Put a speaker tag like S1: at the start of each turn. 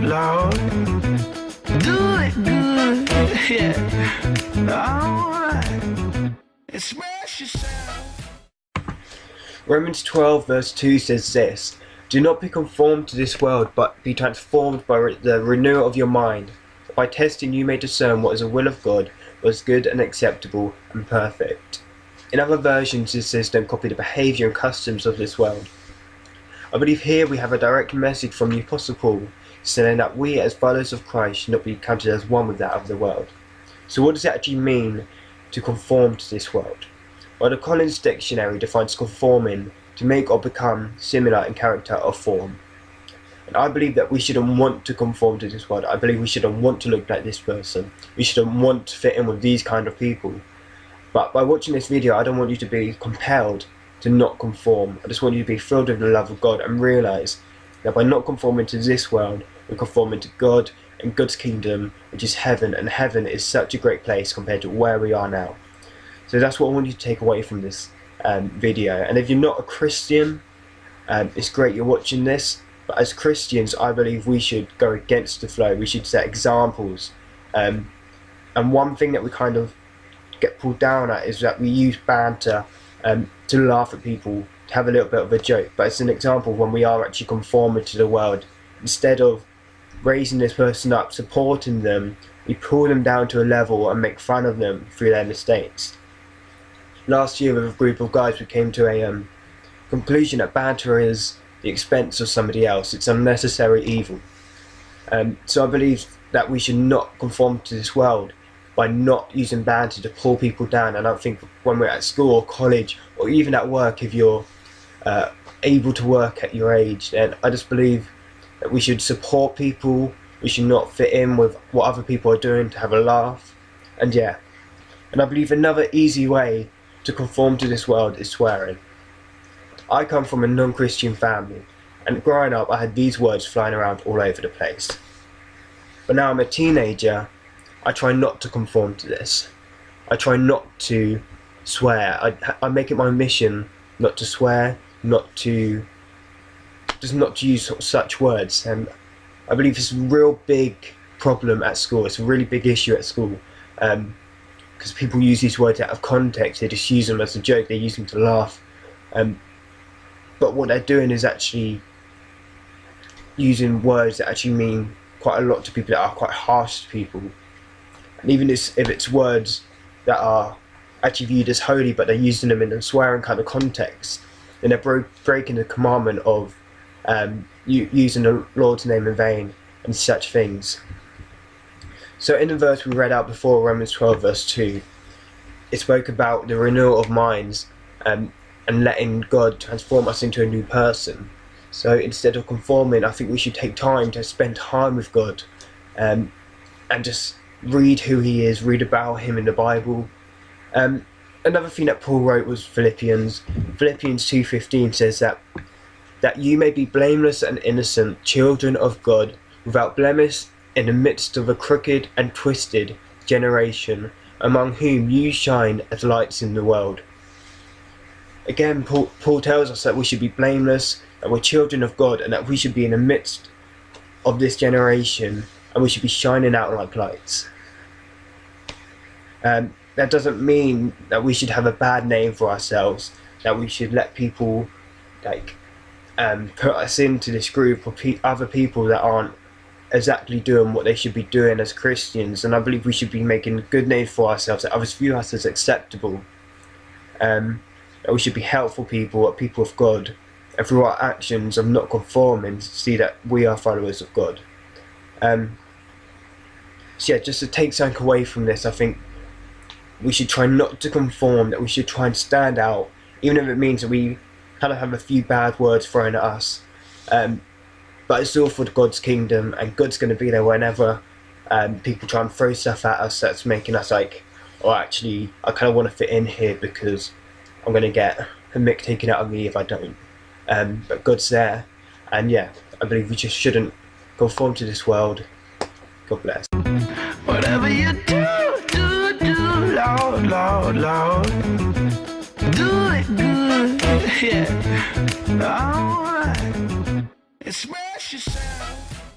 S1: Lord. Do it good, yeah. Alright. Express yourself.
S2: Romans 12 verse 2 says this: "Do not be conformed to this world, but be transformed by the renewal of your mind. By testing you may discern what is the will of God, what is good and acceptable and perfect." In other versions it says, "Don't copy the behaviour and customs of this world." I believe here we have a direct message from the Apostle Paul, saying that we as followers of Christ should not be counted as one with that of the world. So what does it actually mean to conform to this world? Well, the Collins Dictionary defines conforming to make or become similar in character or form. And I believe that we shouldn't want to conform to this world. I believe we shouldn't want to look like this person. We shouldn't want to fit in with these kind of people. But by watching this video, I don't want you to be compelled to not conform. I just want you to be filled with the love of God and realise that by not conforming to this world, we're conforming to God and God's kingdom, which is heaven, and heaven is such a great place compared to where we are now. So that's what I want you to take away from this video. And if you're not a Christian, it's great you're watching this, but as Christians I believe we should go against the flow. We should set examples, and one thing that we kind of get pulled down at is that we use banter to laugh at people, to have a little bit of a joke, but it's an example when we are actually conforming to the world. Instead of raising this person up, supporting them, we pull them down to a level and make fun of them through their mistakes. Last year with a group of guys we came to a conclusion that banter is the expense of somebody else. It's unnecessary evil. So I believe that we should not conform to this world by not using banter to pull people down. And I think when we're at school or college or even at work, if you're able to work at your age, then I just believe that we should support people. We should not fit in with what other people are doing to have a laugh. And yeah, and I believe another easy way to conform to this world is swearing. I come from a non-Christian family, and growing up I had these words flying around all over the place. But now I'm a teenager, I try not to conform to this. I try not to swear. I make it my mission not to swear, not to use such words. And I believe it's a real big problem at school. It's a really big issue at school, because people use these words out of context. They just use them as a joke, they use them to laugh, but what they're doing is actually using words that actually mean quite a lot to people, that are quite harsh to people. And even if it's words that are actually viewed as holy, but they're using them in a swearing kind of context, then they're breaking the commandment of using the Lord's name in vain and such things. So in the verse we read out before, Romans 12 verse 2, it spoke about the renewal of minds and letting God transform us into a new person. So instead of conforming, I think we should take time to spend time with God, and just read who He is, read about Him in the Bible. Another thing that Paul wrote was Philippians 2:15 says that you may be blameless and innocent, children of God, without blemish, in the midst of a crooked and twisted generation, among whom you shine as lights in the world. Again, Paul tells us that we should be blameless, that we're children of God, and that we should be in the midst of this generation, and we should be shining out like lights. That doesn't mean that we should have a bad name for ourselves, that we should let people put us into this group of other people that aren't exactly doing what they should be doing as Christians. And I believe we should be making a good name for ourselves, that others view us as acceptable, that we should be helpful people, people of God, and through our actions of not conforming, see that we are followers of God. So yeah, just to take something away from this, I think we should try not to conform, that we should try and stand out, even if it means that we kind of have a few bad words thrown at us. But it's all for God's kingdom, and God's going to be there whenever people try and throw stuff at us that's making us like, oh, actually, I kind of want to fit in here because I'm going to get a mick taken out of me if I don't. But God's there, and yeah, I believe we just shouldn't conform to this world. God bless.
S1: Whatever you do, Lord, Lord, Lord, do it good, yeah. Alright, express yourself.